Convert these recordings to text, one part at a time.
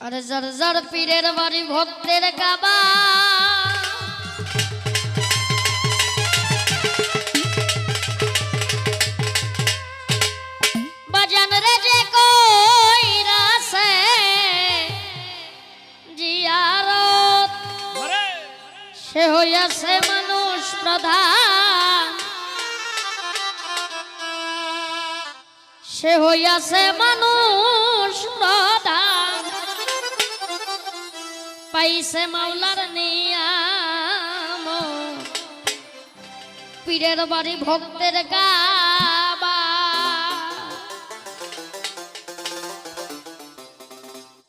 अरे जर जर पीरेर बारी भक्तेर काबा बजन रे जे कोई रासे जियारत से होयासे मानुष प्रधान से होयासे मानुष प्रधान पाइसे माওলার নিয়াম পীরের বাড়ি ভক্তের কাবা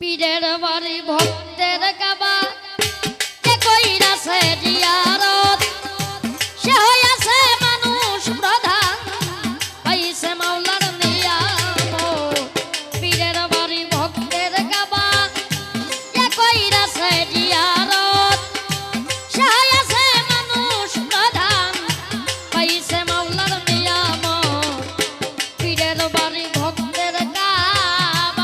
পীরের বাড়ি ভক্তের কাবা কে কইরাছে জিয়ারত সে হইয়াছে মানুষ প্রধান পাইছে মাওলার নিয়াম পীরের বাড়ি ভক্তের কাবা কে কইরাছে জিয়ারত সে হইয়াছে মানুষ প্রধান পাইছে মাওলার নিয়াম পীরের বাড়ি ভক্তের কাবা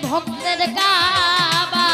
ভক্তের কাবা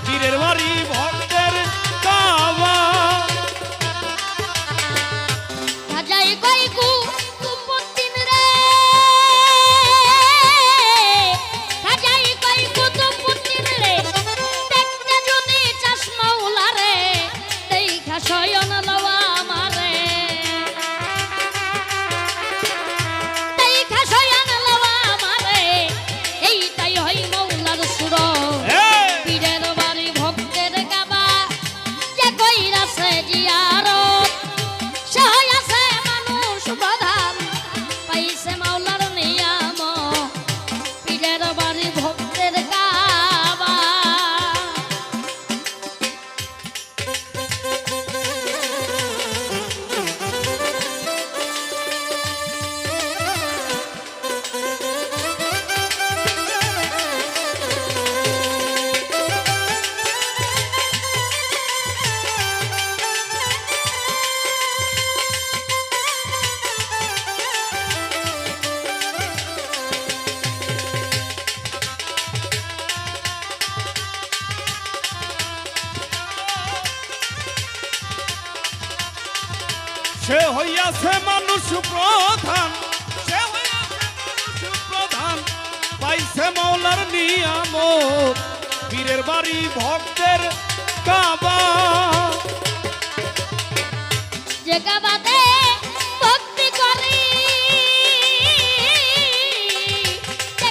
পীরের বাড়ি ভক্তের কাবা খাজাই কইকু তুপতিন রে খাজাই কইকু তুপতিন রে দেখতে যদি চাস মাওলা রে দেখা শয়ন লওয়া আমারে দেখা শয়ন লওয়া আমারে এইটাই হয় মাওলার সুর পীরের বাড়ি ভক্তের কাবা কে কইরাছে জিয়ারত সে হইয়াছে মানুষ প্রধান পাইছে মাওলার নিয়াম পীরের বাড়ি ভক্তের কাবা সে হইয়াছে মানুষ প্রধান সে হইয়াছে মানুষ প্রধান পাইছে মাওলার নিয়ামত পীরের বাড়ি ভক্তের কাবা যে কাবাতে ভক্তি করি যে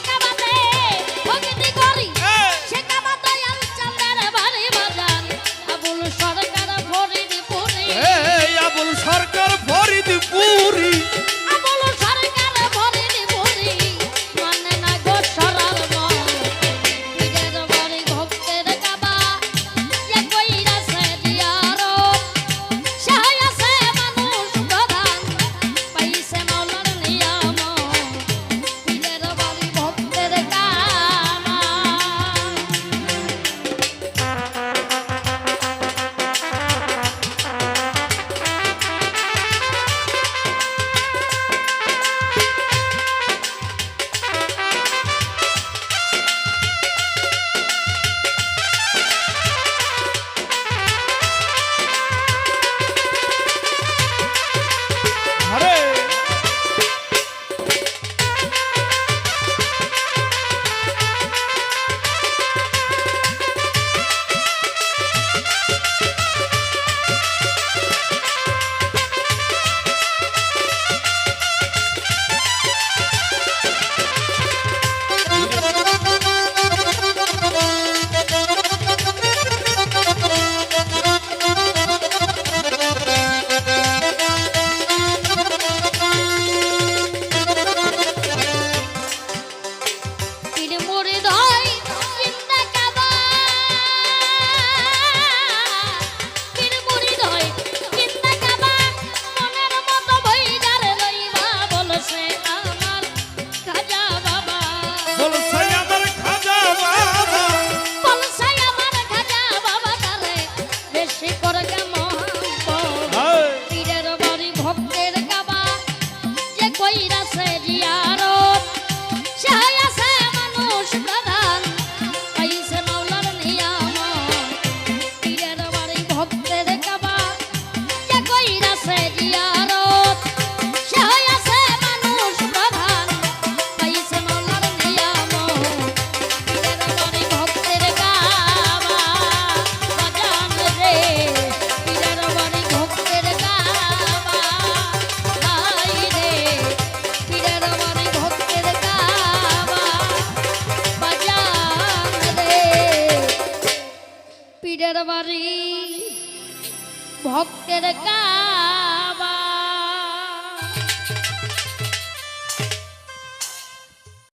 পীরের বাড়ি ভক্তের কাছে